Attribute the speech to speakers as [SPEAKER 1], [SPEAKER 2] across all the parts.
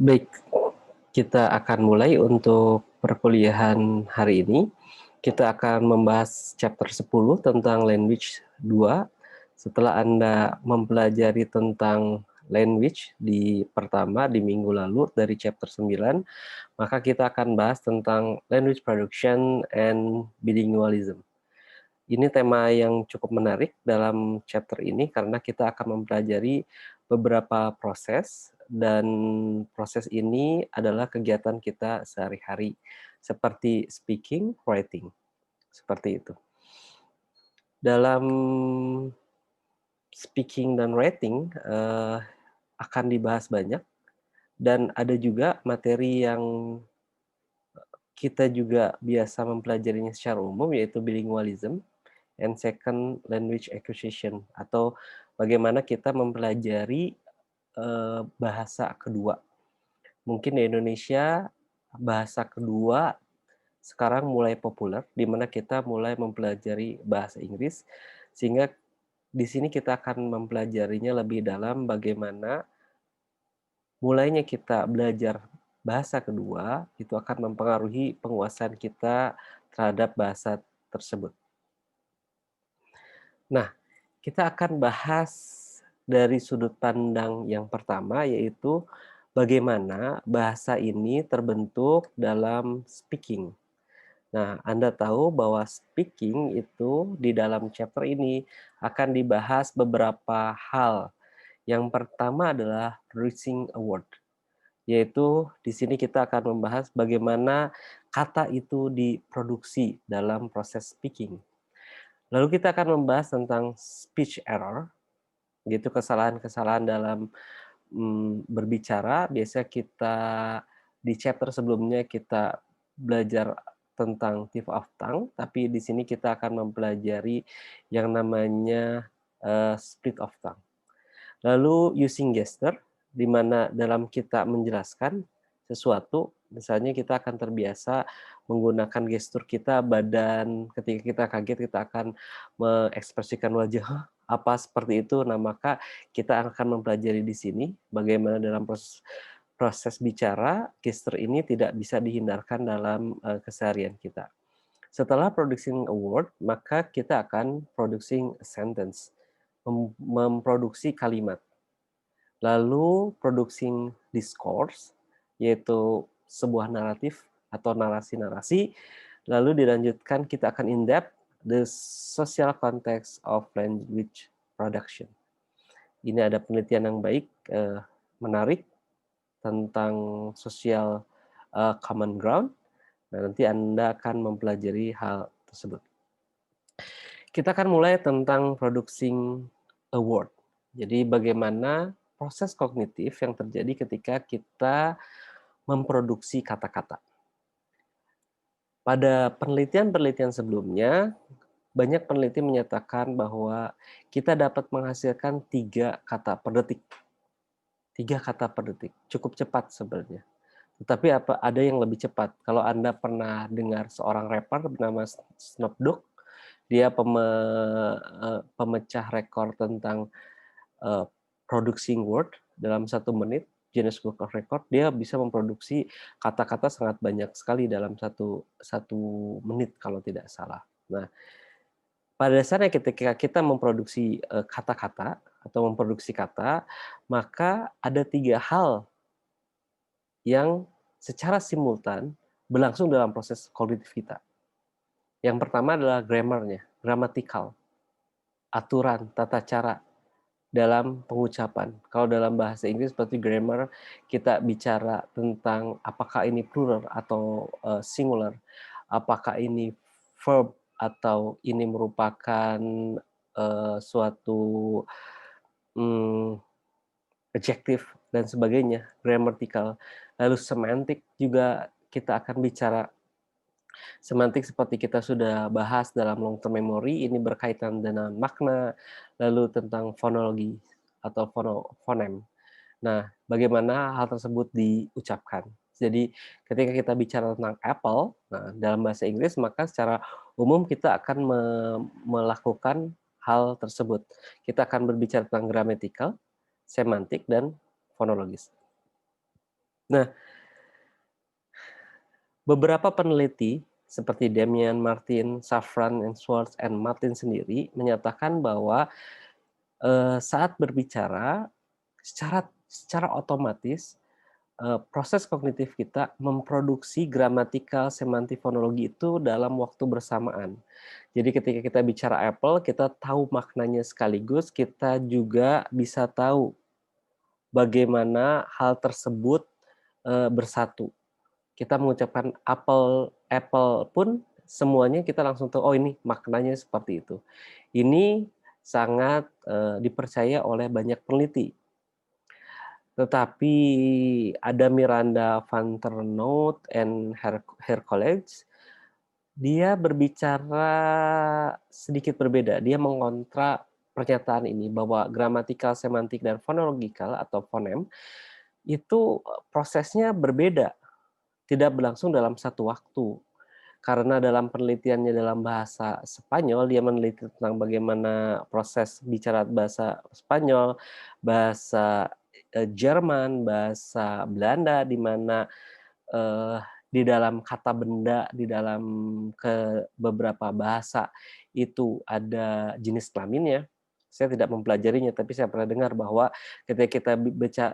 [SPEAKER 1] Baik, kita akan mulai untuk perkuliahan hari ini. Kita akan membahas chapter 10 tentang language 2. Setelah Anda mempelajari tentang language di pertama di minggu lalu dari chapter 9, maka kita akan bahas tentang language production and bilingualism. Ini tema yang cukup menarik dalam chapter ini karena kita akan mempelajari beberapa proses dan proses ini adalah kegiatan kita sehari-hari seperti speaking, writing, seperti itu. Dalam speaking dan writing akan dibahas banyak dan ada juga materi yang kita juga biasa mempelajarinya secara umum yaitu bilingualism and second language acquisition atau bagaimana kita mempelajari bahasa kedua. Mungkin di Indonesia bahasa kedua sekarang mulai populer di mana kita mulai mempelajari bahasa Inggris sehingga di sini kita akan mempelajarinya lebih dalam bagaimana mulainya kita belajar bahasa kedua itu akan mempengaruhi penguasaan kita terhadap bahasa tersebut. Nah, kita akan bahas dari sudut pandang yang pertama, yaitu bagaimana bahasa ini terbentuk dalam speaking. Nah, Anda tahu bahwa speaking itu di dalam chapter ini akan dibahas beberapa hal. Yang pertama adalah producing a word, yaitu di sini kita akan membahas bagaimana kata itu diproduksi dalam proses speaking. Lalu kita akan membahas tentang speech error, gitu kesalahan-kesalahan dalam berbicara. Biasa kita di chapter sebelumnya kita belajar tentang tip of tongue, tapi di sini kita akan mempelajari yang namanya split of tongue. Lalu using gesture, di mana dalam kita menjelaskan sesuatu, misalnya kita akan terbiasa menggunakan gestur kita, badan, ketika kita kaget kita akan mengekspresikan wajah, "Hah, apa seperti itu?" Nah, maka kita akan mempelajari di sini bagaimana dalam proses proses bicara, gestur ini tidak bisa dihindarkan dalam keseharian kita. Setelah producing a word, maka kita akan producing a sentence, memproduksi kalimat. Lalu producing discourse, yaitu sebuah naratif atau narasi-narasi. Lalu dilanjutkan kita akan in-depth the social context of language production. Ini ada penelitian yang baik, menarik tentang social common ground. Nah, nanti Anda akan mempelajari hal tersebut. Kita akan mulai tentang producing a word. Jadi bagaimana proses kognitif yang terjadi ketika kita memproduksi kata-kata. Pada penelitian-penelitian sebelumnya, banyak peneliti menyatakan bahwa kita dapat menghasilkan 3 kata per detik. 3 kata per detik, cukup cepat sebenarnya. Tetapi ada yang lebih cepat. Kalau Anda pernah dengar seorang rapper bernama Snoop Dogg, dia pemecah rekor tentang producing word dalam 1 menit, Guinness Book of Record, dia bisa memproduksi kata-kata sangat banyak sekali dalam satu menit kalau tidak salah. Nah, pada dasarnya ketika kita memproduksi kata-kata atau memproduksi kata, maka ada 3 hal yang secara simultan berlangsung dalam proses kognitif kita. Yang pertama adalah grammar-nya, gramatikal, aturan, tata cara dalam pengucapan. Kalau dalam bahasa Inggris seperti grammar, kita bicara tentang apakah ini plural atau singular, apakah ini verb atau ini merupakan suatu adjektif dan sebagainya, grammatical. Lalu semantik juga kita akan bicara. Semantik seperti kita sudah bahas dalam long term memory, ini berkaitan dengan makna, lalu tentang fonologi atau fonem. Nah, bagaimana hal tersebut diucapkan. Jadi ketika kita bicara tentang apple, nah dalam bahasa Inggris maka secara umum kita akan melakukan hal tersebut. Kita akan berbicara tentang grammatical, semantik, dan fonologis. Nah, beberapa peneliti seperti Damian Martin, Safran, and Schwartz, and Martin sendiri menyatakan bahwa saat berbicara secara otomatis proses kognitif kita memproduksi gramatikal semantik fonologi itu dalam waktu bersamaan. Jadi ketika kita bicara apple, kita tahu maknanya sekaligus, kita juga bisa tahu bagaimana hal tersebut bersatu. Kita mengucapkan apple apple pun semuanya kita langsung tahu, oh ini maknanya seperti itu. Ini sangat dipercaya oleh banyak peneliti. Tetapi ada Miranda van der Noot and her colleagues, dia berbicara sedikit berbeda. Dia mengontra pernyataan ini bahwa gramatikal, semantik, dan fonologikal atau fonem itu prosesnya berbeda, tidak berlangsung dalam satu waktu. Karena dalam penelitiannya dalam bahasa Spanyol, dia meneliti tentang bagaimana proses bicara bahasa Spanyol, bahasa Jerman, bahasa Belanda, di mana eh, di dalam kata benda, di dalam beberapa bahasa itu ada jenis kelaminnya. Saya tidak mempelajarinya, tapi saya pernah dengar bahwa ketika kita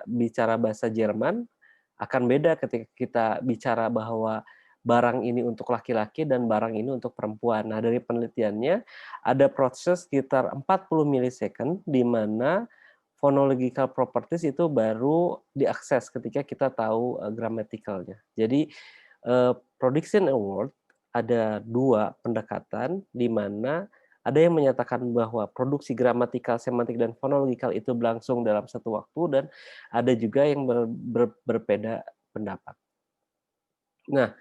[SPEAKER 1] bicara bahasa Jerman, akan beda ketika kita bicara bahwa barang ini untuk laki-laki dan barang ini untuk perempuan. Nah, dari penelitiannya ada proses sekitar 40 milisecond di mana phonological properties itu baru diakses ketika kita tahu gramatikalnya. Jadi Prediction Award ada dua pendekatan di mana ada yang menyatakan bahwa produksi gramatikal, semantik, dan fonologikal itu berlangsung dalam satu waktu, dan ada juga yang berbeda pendapat. Nah,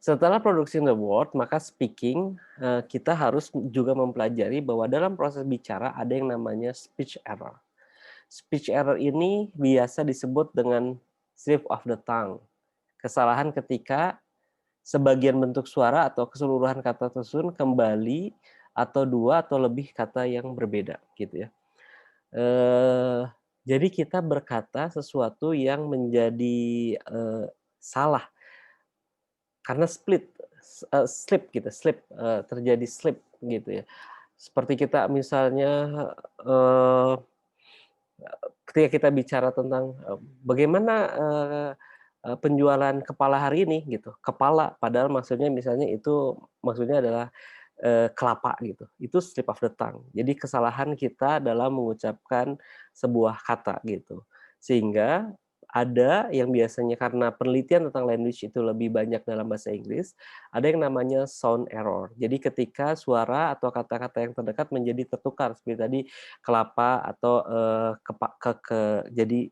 [SPEAKER 1] setelah production award, maka speaking, kita harus juga mempelajari bahwa dalam proses bicara ada yang namanya speech error. Speech error ini biasa disebut dengan slip of the tongue. Kesalahan ketika sebagian bentuk suara atau keseluruhan kata tersusun kembali atau dua atau lebih kata yang berbeda, gitu ya. Jadi kita berkata sesuatu yang menjadi salah karena slip gitu, terjadi slip gitu ya. Seperti kita misalnya eh, ketika kita bicara tentang bagaimana penjualan kepala hari ini gitu, kepala padahal maksudnya misalnya itu maksudnya adalah kelapa gitu, itu slip of the tongue. Jadi kesalahan kita dalam mengucapkan sebuah kata gitu. Sehingga ada yang biasanya karena penelitian tentang language itu lebih banyak dalam bahasa Inggris, ada yang namanya sound error. Jadi ketika suara atau kata-kata yang terdekat menjadi tertukar seperti tadi kelapa atau jadi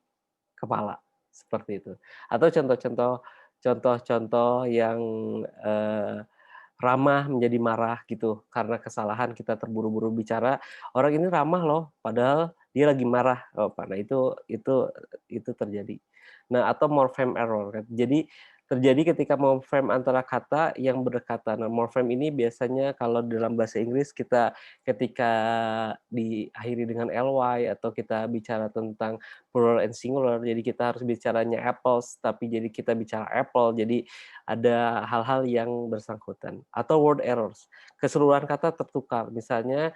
[SPEAKER 1] kepala, seperti itu. Atau contoh-contoh yang ramah menjadi marah gitu, karena kesalahan kita terburu-buru bicara, "Orang ini ramah loh, padahal dia lagi marah." Oh, nah itu terjadi. Nah, atau morpheme error kan. Jadi terjadi ketika morpheme antara kata yang berdekatan. Nah, morpheme ini biasanya kalau dalam bahasa Inggris kita ketika diakhiri dengan ly atau kita bicara tentang plural and singular, jadi kita harus bicaranya apples, tapi jadi kita bicara apple, jadi ada hal-hal yang bersangkutan. Atau word errors, keseluruhan kata tertukar. Misalnya,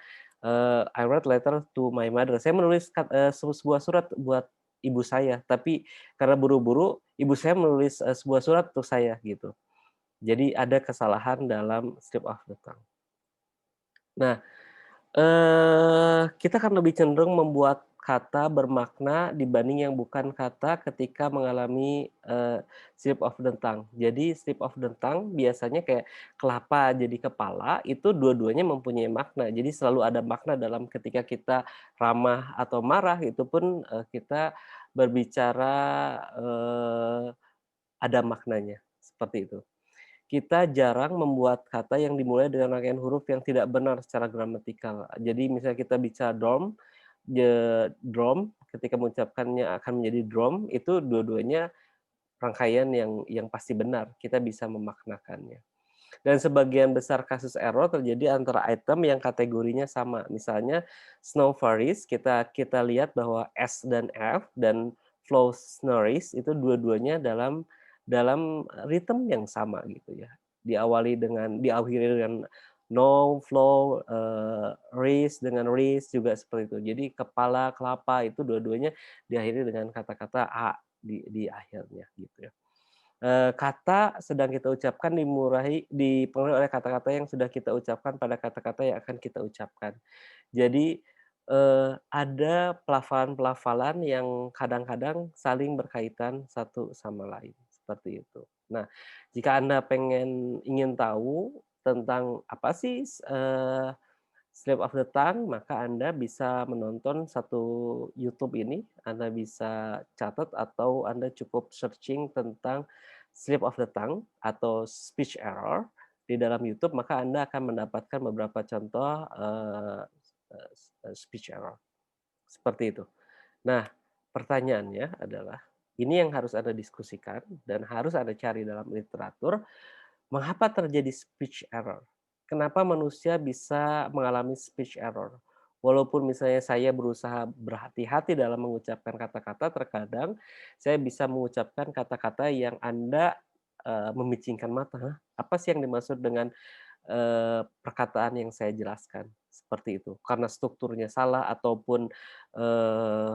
[SPEAKER 1] I write letter to my mother. Saya menulis sebuah surat buat ibu saya, tapi karena buru-buru, ibu saya menulis sebuah surat untuk saya gitu. Jadi ada kesalahan dalam slip of the tongue. Nah, kita akan lebih cenderung membuat kata bermakna dibanding yang bukan kata ketika mengalami, slip of the tongue. Jadi slip of the tongue biasanya kayak kelapa jadi kepala, itu dua-duanya mempunyai makna. Jadi selalu ada makna dalam ketika kita ramah atau marah, itu pun, kita berbicara, eee, ada maknanya, seperti itu. Kita jarang membuat kata yang dimulai dengan rangkaian huruf yang tidak benar secara gramatikal. Jadi misalnya kita bicara dorm, drum, ketika mengucapkannya akan menjadi drum, itu dua-duanya rangkaian yang pasti benar, kita bisa memaknakannya. Dan sebagian besar kasus error terjadi antara item yang kategorinya sama. Misalnya snow varies, kita lihat bahwa S dan F dan flow scenaries itu dua-duanya dalam dalam ritme yang sama gitu ya. Diakhiri dengan no, flow, raise dengan raise juga seperti itu. Jadi kepala, kelapa itu dua-duanya diakhiri dengan kata-kata "a" di akhirnya gitu ya. Kata sedang kita ucapkan dipengaruhi oleh kata-kata yang sudah kita ucapkan pada kata-kata yang akan kita ucapkan. Jadi, ada pelafalan-pelafalan yang kadang-kadang saling berkaitan satu sama lain, seperti itu. Nah, jika Anda ingin tahu tentang apa sih, slip of the tongue, maka Anda bisa menonton satu YouTube ini, Anda bisa catat atau Anda cukup searching tentang slip of the tongue atau speech error di dalam YouTube, maka Anda akan mendapatkan beberapa contoh, speech error, seperti itu. Nah, pertanyaannya adalah, ini yang harus Anda diskusikan dan harus Anda cari dalam literatur, mengapa terjadi speech error? Kenapa manusia bisa mengalami speech error? Walaupun misalnya saya berusaha berhati-hati dalam mengucapkan kata-kata, terkadang saya bisa mengucapkan kata-kata yang Anda, memicingkan mata, "Hah, apa sih yang dimaksud dengan, perkataan yang saya jelaskan?" Seperti itu. Karena strukturnya salah ataupun, eee,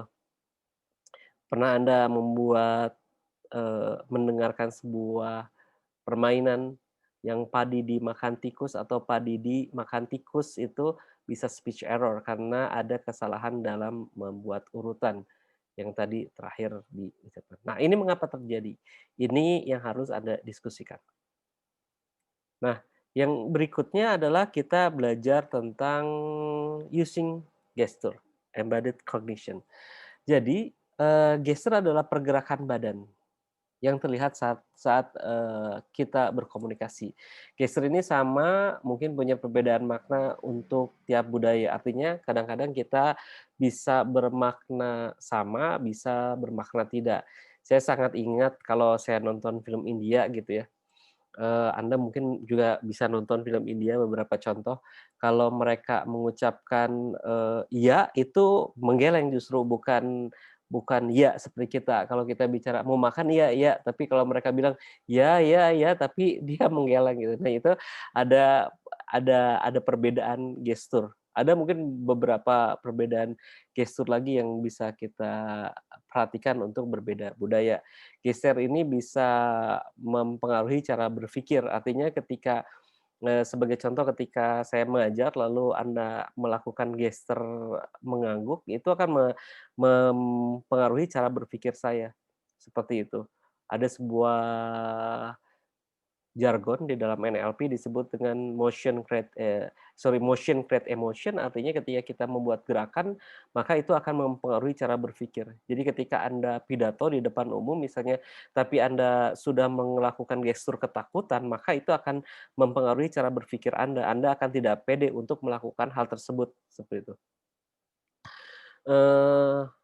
[SPEAKER 1] pernah Anda mendengarkan sebuah permainan yang padi dimakan tikus atau padi dimakan tikus itu bisa speech error karena ada kesalahan dalam membuat urutan yang tadi terakhir diucapkan. Nah, ini mengapa terjadi? Ini yang harus Anda diskusikan. Nah, yang berikutnya adalah kita belajar tentang using gesture, embedded cognition. Jadi, gesture adalah pergerakan badan yang terlihat saat saat, kita berkomunikasi. Gesture ini sama, mungkin punya perbedaan makna untuk tiap budaya. Artinya kadang-kadang kita bisa bermakna sama, bisa bermakna tidak. Saya sangat ingat kalau saya nonton film India gitu ya, Anda mungkin juga bisa nonton film India beberapa contoh, kalau mereka mengucapkan, "iya" itu menggeleng justru, bukan bukan "ya" seperti kita. Kalau kita bicara, "Mau makan?" "Iya iya," tapi kalau mereka bilang, "Ya ya ya," tapi dia menggeleng gitu. Nah itu ada ada perbedaan gestur. Ada mungkin beberapa perbedaan gestur lagi yang bisa kita perhatikan untuk berbeda budaya. Geser ini bisa mempengaruhi cara berpikir, artinya ketika, sebagai contoh ketika saya mengajar lalu Anda melakukan gestur mengangguk, itu akan mempengaruhi cara berpikir saya, seperti itu. Ada sebuah jargon di dalam NLP disebut dengan motion create emotion, artinya ketika kita membuat gerakan, maka itu akan mempengaruhi cara berpikir. Jadi ketika Anda pidato di depan umum misalnya, tapi Anda sudah melakukan gestur ketakutan, maka itu akan mempengaruhi cara berpikir Anda. Anda akan tidak pede untuk melakukan hal tersebut, seperti itu.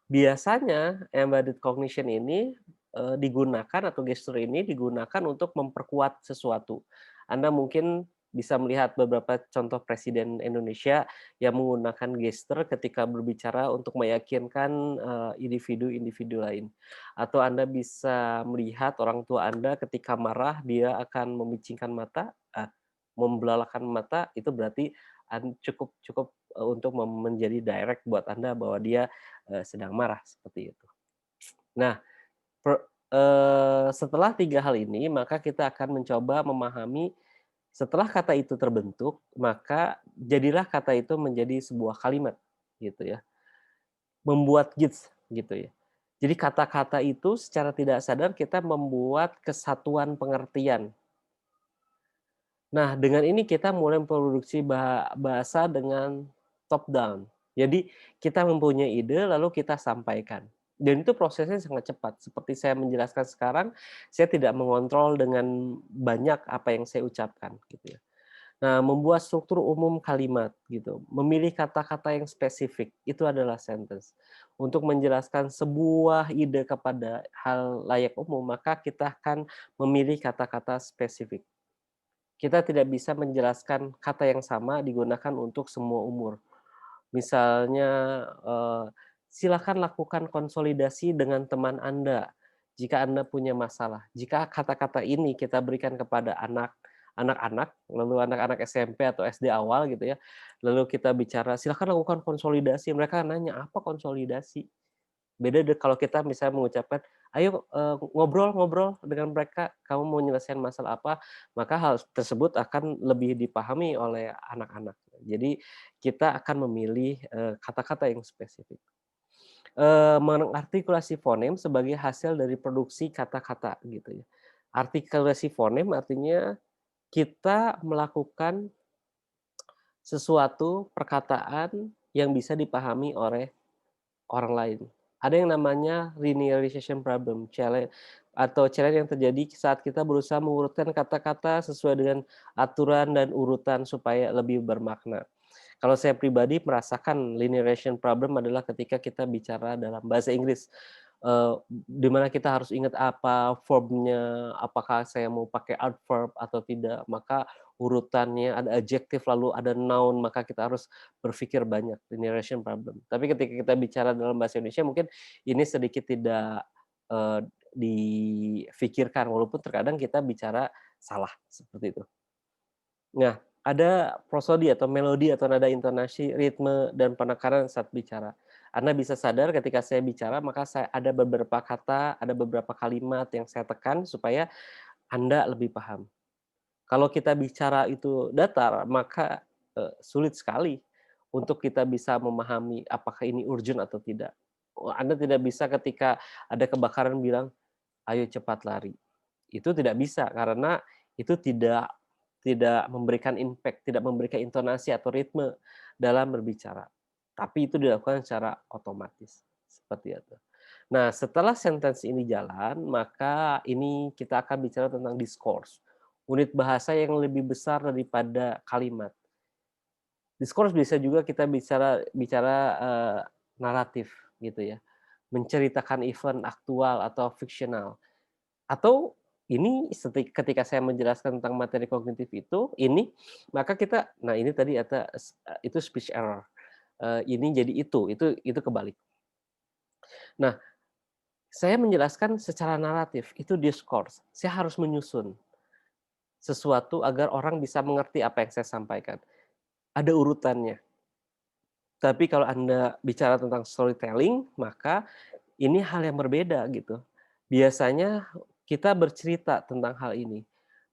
[SPEAKER 1] Biasanya embedded cognition ini, digunakan atau gestur ini digunakan untuk memperkuat sesuatu. Anda mungkin bisa melihat beberapa contoh presiden Indonesia yang menggunakan gestur ketika berbicara untuk meyakinkan, individu-individu lain. Atau Anda bisa melihat orang tua Anda ketika marah, dia akan memicingkan mata, membelalakan mata, itu berarti cukup cukup, untuk menjadi direct buat Anda bahwa dia, sedang marah, seperti itu. Nah, setelah 3 hal ini, maka kita akan mencoba memahami setelah kata itu terbentuk, maka jadilah kata itu menjadi sebuah kalimat, gitu ya. Membuat gits, gitu ya. Jadi kata-kata itu secara tidak sadar kita membuat kesatuan pengertian. Nah, dengan ini kita mulai memproduksi bahasa dengan top down. Jadi, kita mempunyai ide lalu kita sampaikan. Dan itu prosesnya sangat cepat. Seperti saya menjelaskan sekarang, saya tidak mengontrol dengan banyak apa yang saya ucapkan, gitu ya. Nah, membuat struktur umum kalimat, gitu. Memilih kata-kata yang spesifik, itu adalah sentence. Untuk menjelaskan sebuah ide kepada hal layak umum, maka kita akan memilih kata-kata spesifik. Kita tidak bisa menjelaskan kata yang sama digunakan untuk semua umur. Misalnya, silakan lakukan konsolidasi dengan teman Anda, jika Anda punya masalah. Jika kata-kata ini kita berikan kepada anak-anak, lalu anak-anak SMP atau SD awal gitu ya, lalu kita bicara, "Silakan lakukan konsolidasi." Mereka nanya, "Apa konsolidasi?" Beda kalau kita misalnya mengucapkan, "Ayo, ngobrol-ngobrol dengan mereka, kamu mau nyelesain masalah apa?" Maka hal tersebut akan lebih dipahami oleh anak-anak. Jadi kita akan memilih, kata-kata yang spesifik. Mengartikulasi fonem sebagai hasil dari produksi kata-kata gitu ya. Artikulasi fonem artinya kita melakukan sesuatu perkataan yang bisa dipahami oleh orang lain. Ada yang namanya linearization problem, challenge yang terjadi saat kita berusaha mengurutkan kata-kata sesuai dengan aturan dan urutan supaya lebih bermakna. Kalau saya pribadi merasakan linearization problem adalah ketika kita bicara dalam bahasa Inggris, di mana kita harus ingat apa verbnya, apakah saya mau pakai adverb atau tidak, maka urutannya ada adjective lalu ada noun, maka kita harus berpikir banyak, linearization problem. Tapi ketika kita bicara dalam bahasa Indonesia mungkin ini sedikit tidak, difikirkan, walaupun terkadang kita bicara salah, seperti itu. Nah, ada prosodi atau melodi atau nada intonasi, ritme, dan penekanan saat bicara. Anda bisa sadar ketika saya bicara, maka saya ada beberapa kata, ada beberapa kalimat yang saya tekan supaya Anda lebih paham. Kalau kita bicara itu datar, maka, sulit sekali untuk kita bisa memahami apakah ini urgent atau tidak. Anda tidak bisa ketika ada kebakaran bilang, "Ayo cepat lari." Itu tidak bisa karena itu tidak memberikan impact, tidak memberikan intonasi atau ritme dalam berbicara. Tapi itu dilakukan secara otomatis, seperti itu. Nah, setelah sentence ini jalan, maka ini kita akan bicara tentang discourse, unit bahasa yang lebih besar daripada kalimat. Discourse bisa juga kita bicara bicara, naratif gitu ya, menceritakan event aktual atau fiksional. Atau ini ketika saya menjelaskan tentang materi kognitif itu, maka kita nah ini tadi itu speech error, ini jadi itu kebalik. Nah, saya menjelaskan secara naratif, itu discourse, saya harus menyusun sesuatu agar orang bisa mengerti apa yang saya sampaikan, ada urutannya. Tapi kalau Anda bicara tentang storytelling, maka ini hal yang berbeda gitu. Biasanya kita bercerita tentang hal ini.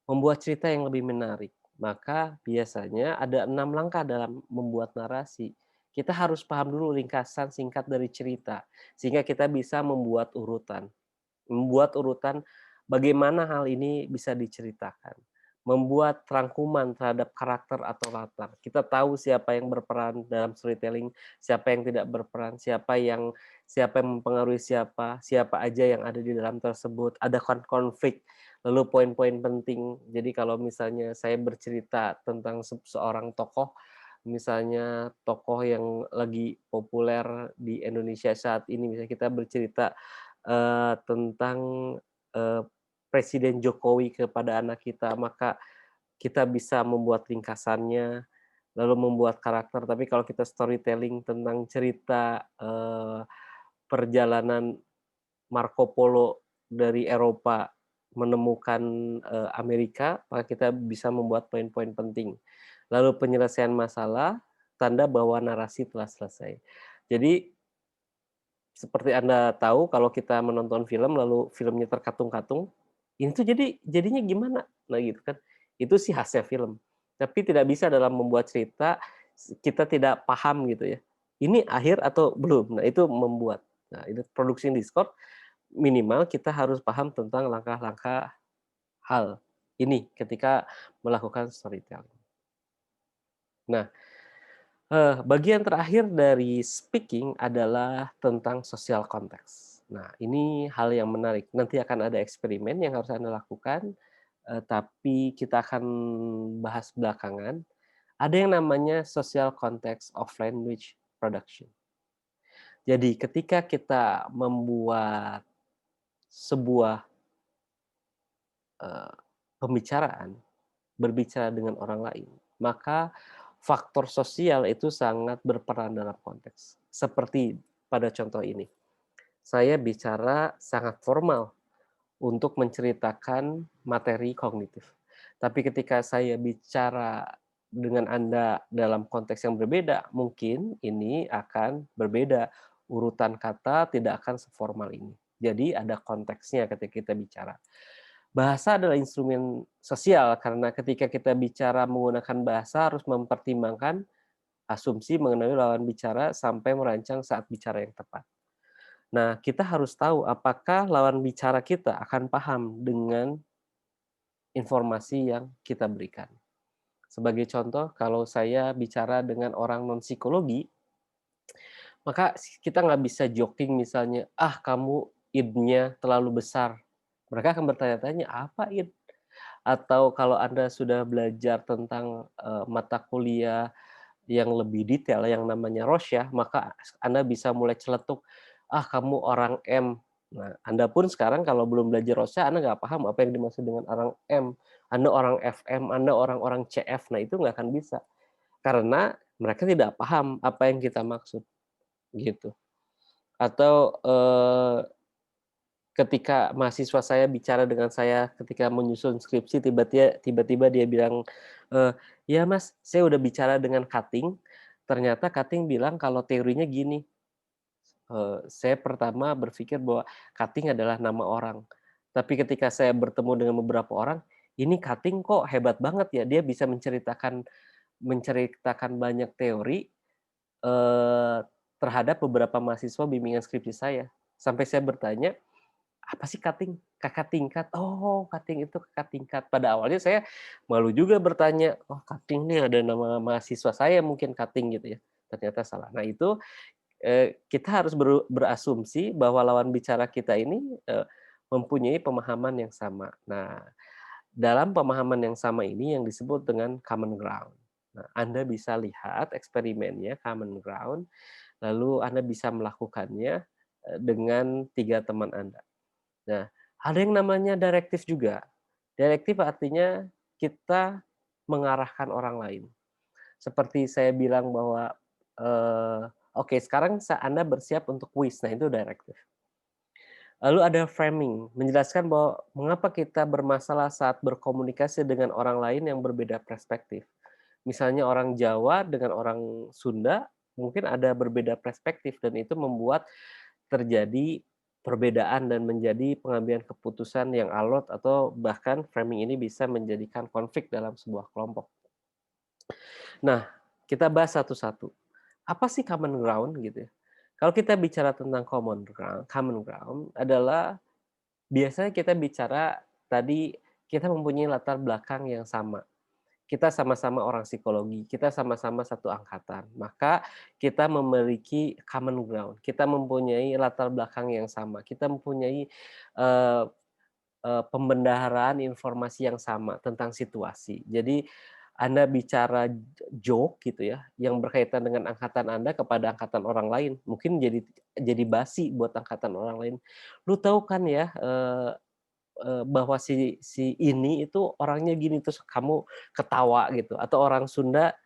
[SPEAKER 1] Membuat cerita yang lebih menarik, maka biasanya ada 6 langkah dalam membuat narasi. Kita harus paham dulu ringkasan singkat dari cerita, sehingga kita bisa membuat urutan bagaimana hal ini bisa diceritakan. Membuat rangkuman terhadap karakter atau latar. Kita tahu siapa yang berperan dalam storytelling, siapa yang tidak berperan, siapa yang mempengaruhi siapa, siapa aja yang ada di dalam tersebut, ada konflik, lalu poin-poin penting. Jadi kalau misalnya saya bercerita tentang seorang tokoh, misalnya tokoh yang lagi populer di Indonesia saat ini, misalnya kita bercerita tentang, eee, Presiden Jokowi kepada anak kita, maka kita bisa membuat ringkasannya, lalu membuat karakter. Tapi kalau kita storytelling tentang cerita, perjalanan Marco Polo dari Eropa menemukan, Amerika, maka kita bisa membuat poin-poin penting. Lalu penyelesaian masalah, tanda bahwa narasi telah selesai. Jadi seperti Anda tahu kalau kita menonton film lalu filmnya terkatung-katung, ini tuh jadinya gimana? Nah gitu kan. Itu sih khasnya film. Tapi tidak bisa dalam membuat cerita, kita tidak paham gitu ya. Ini akhir atau belum? Nah itu membuat. Nah itu produksi Discord, minimal kita harus paham tentang langkah-langkah hal ini ketika melakukan storytelling. Nah, bagian terakhir dari speaking adalah tentang social context. Nah, ini hal yang menarik. Nanti akan ada eksperimen yang harus Anda lakukan, tapi kita akan bahas belakangan. Ada yang namanya social context of language production. Jadi ketika kita membuat sebuah, eee, pembicaraan, berbicara dengan orang lain, maka faktor sosial itu sangat berperan dalam konteks. Seperti pada contoh ini. Saya bicara sangat formal untuk menceritakan materi kognitif. Tapi ketika saya bicara dengan Anda dalam konteks yang berbeda, mungkin ini akan berbeda. Urutan kata tidak akan seformal ini. Jadi ada konteksnya ketika kita bicara. Bahasa adalah instrumen sosial karena ketika kita bicara menggunakan bahasa harus mempertimbangkan asumsi mengenai lawan bicara sampai merancang saat bicara yang tepat. Nah, kita harus tahu apakah lawan bicara kita akan paham dengan informasi yang kita berikan. Sebagai contoh, kalau saya bicara dengan orang non-psikologi, maka kita nggak bisa joking misalnya, "Ah, kamu id-nya terlalu besar." Mereka akan bertanya-tanya, "Apa id?" Atau kalau Anda sudah belajar tentang, mata kuliah yang lebih detail yang namanya Rosyah, maka Anda bisa mulai celetuk, "Ah, kamu orang M." Nah, Anda pun sekarang kalau belum belajar Rosyah, Anda nggak paham apa yang dimaksud dengan orang M. Anda orang FM, Anda orang-orang CF. Nah, itu nggak akan bisa. Karena mereka tidak paham apa yang kita maksud, gitu. Atau, ketika mahasiswa saya bicara dengan saya ketika menyusun skripsi, tiba-tiba dia bilang, "Ya Mas, saya udah bicara dengan cutting, ternyata cutting bilang kalau teorinya gini." Saya pertama berpikir bahwa cutting adalah nama orang. Tapi ketika saya bertemu dengan beberapa orang, ini cutting kok hebat banget ya, dia bisa menceritakan menceritakan banyak teori, eee, terhadap beberapa mahasiswa bimbingan skripsi saya. Sampai saya bertanya, "Apa sih cutting?" "Kakak tingkat." "Oh, cutting itu kakak tingkat." Pada awalnya saya malu juga bertanya, "Oh, cutting nih ada nama mahasiswa saya mungkin cutting," gitu ya. Ternyata salah. Nah itu, kita harus berasumsi bahwa lawan bicara kita ini, mempunyai pemahaman yang sama. Nah, dalam pemahaman yang sama ini yang disebut dengan common ground. Nah, Anda bisa lihat eksperimennya common ground, lalu Anda bisa melakukannya, dengan 3 teman Anda. Nah, ada yang namanya direktif juga. Direktif artinya kita mengarahkan orang lain. Seperti saya bilang bahwa, "Oke, sekarang Anda bersiap untuk kuis." Nah, itu direktif. Lalu ada framing, menjelaskan bahwa mengapa kita bermasalah saat berkomunikasi dengan orang lain yang berbeda perspektif. Misalnya orang Jawa dengan orang Sunda, mungkin ada berbeda perspektif dan itu membuat terjadi perbedaan dan menjadi pengambilan keputusan yang alot atau bahkan framing ini bisa menjadikan konflik dalam sebuah kelompok. Nah, kita bahas satu-satu. Apa sih common ground gitu ya? Kalau kita bicara tentang common ground adalah biasanya kita bicara tadi kita mempunyai latar belakang yang sama. Kita sama-sama orang psikologi, kita sama-sama satu angkatan, maka kita memiliki common ground, kita mempunyai latar belakang yang sama, kita mempunyai, eee pembendaharaan informasi yang sama tentang situasi. Jadi Anda bicara joke gitu ya, yang berkaitan dengan angkatan Anda kepada angkatan orang lain, mungkin jadi basi buat angkatan orang lain. "Lu tahu kan ya, bahwa si si ini itu orangnya gini," terus kamu ketawa gitu, atau orang Sunda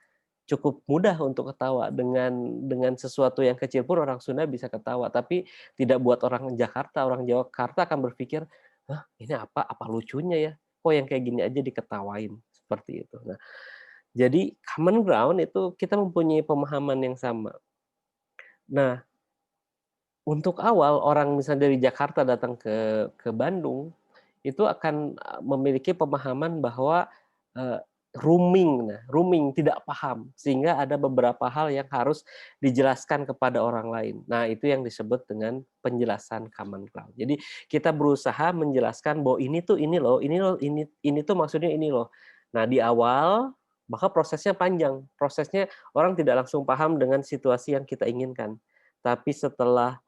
[SPEAKER 1] cukup mudah untuk ketawa dengan sesuatu yang kecil pun orang Sunda bisa ketawa, tapi tidak buat orang Jakarta, orang Jakarta akan berpikir, "Hah, ini apa apa lucunya ya? Kok yang kayak gini aja diketawain?" Seperti itu. Nah, jadi common ground itu kita mempunyai pemahaman yang sama. Nah, untuk awal orang misalnya dari Jakarta datang ke Bandung, itu akan, memiliki pemahaman bahwa, eee, rooming tidak paham, sehingga ada beberapa hal yang harus dijelaskan kepada orang lain. Nah, itu yang disebut dengan penjelasan common ground. Jadi, kita berusaha menjelaskan bahwa ini tuh ini loh, ini tuh maksudnya ini loh. Nah, di awal, maka prosesnya panjang, prosesnya orang tidak langsung paham dengan situasi yang kita inginkan. Tapi setelah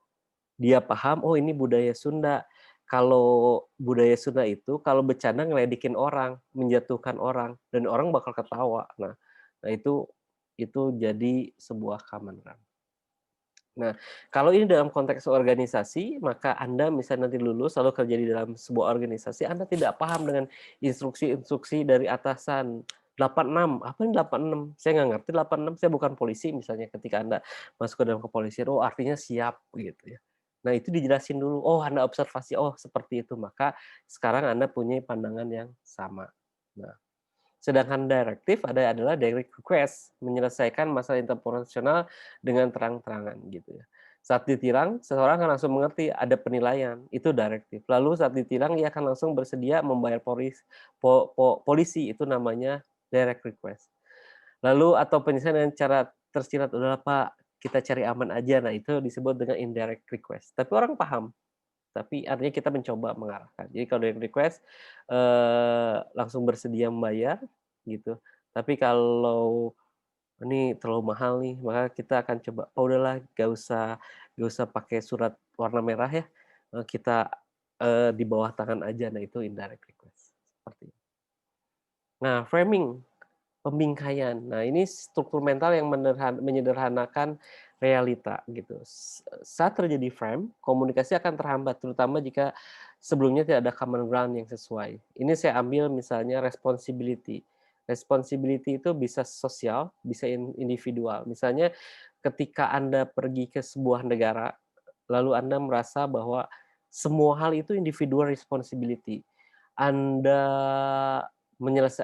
[SPEAKER 1] dia paham, "Oh ini budaya Sunda." Kalau budaya Sunda itu kalau bercanda ngeledekin orang, menjatuhkan orang, dan orang bakal ketawa. Nah itu jadi sebuah common ground. Nah, kalau ini dalam konteks organisasi, maka Anda misalnya nanti lulus lalu kerja di dalam sebuah organisasi, Anda tidak paham dengan instruksi-instruksi dari atasan. 86, apa ini 86? Saya nggak ngerti 86, saya bukan polisi misalnya ketika Anda masuk ke dalam kepolisian, oh artinya siap gitu ya. Nah itu dijelasin dulu, oh Anda observasi, oh seperti itu, maka sekarang Anda punya pandangan yang sama. Nah, sedangkan direktif adalah direct request, menyelesaikan masalah interpersonal dengan terang-terangan gitu ya. Saat ditilang, seseorang akan langsung mengerti ada penilaian, itu direktif. Lalu saat ditilang, ia akan langsung bersedia membayar polisi, itu namanya direct request. Lalu atau penyelesaian dengan cara tersirat, "Udahlah Pak, kita cari aman aja." Nah, itu disebut dengan indirect request. Tapi orang paham, tapi artinya kita mencoba mengarahkan. Jadi kalau direct request, langsung bersedia membayar, gitu. Tapi kalau ini terlalu mahal nih, maka kita akan coba, "Oh udahlah nggak usah pakai surat warna merah ya, kita, di bawah tangan aja." Nah itu indirect request, seperti itu. Nah framing, pembingkaian. Nah, ini struktur mental yang menyederhanakan realita gitu. Saat terjadi frame, komunikasi akan terhambat, terutama jika sebelumnya tidak ada common ground yang sesuai. Ini saya ambil misalnya responsibility. Responsibility itu bisa sosial, bisa individual. Misalnya ketika Anda pergi ke sebuah negara, lalu Anda merasa bahwa semua hal itu individual responsibility. Anda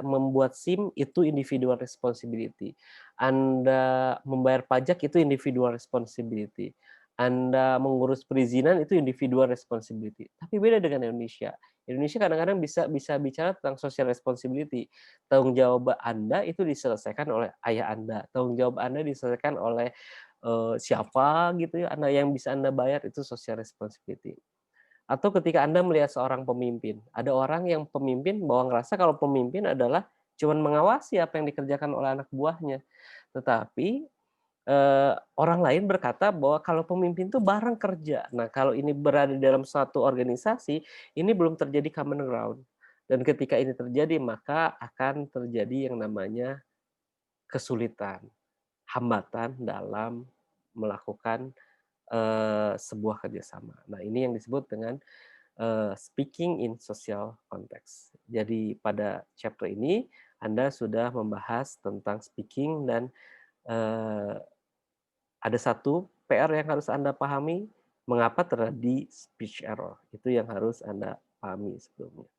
[SPEAKER 1] membuat SIM itu individual responsibility. Anda membayar pajak itu individual responsibility. Anda mengurus perizinan itu individual responsibility. Tapi beda dengan Indonesia. Indonesia kadang-kadang bisa bisa bicara tentang social responsibility. Tanggung jawab Anda itu diselesaikan oleh ayah Anda, tanggung jawab Anda diselesaikan oleh, siapa gitu ya, Anda yang bisa Anda bayar itu social responsibility. Atau ketika Anda melihat seorang pemimpin, ada orang yang pemimpin bahwa ngerasa kalau pemimpin adalah cuman mengawasi apa yang dikerjakan oleh anak buahnya. Tetapi, orang lain berkata bahwa kalau pemimpin itu bareng kerja. Nah, kalau ini berada di dalam suatu organisasi, ini belum terjadi common ground. Dan ketika ini terjadi, maka akan terjadi yang namanya kesulitan, hambatan dalam melakukan, sebuah kerjasama. Nah, ini yang disebut dengan speaking in social context. Jadi pada chapter ini Anda sudah membahas tentang speaking dan, eee, ada satu PR yang harus Anda pahami, mengapa terjadi speech error, itu yang harus Anda pahami sebelumnya.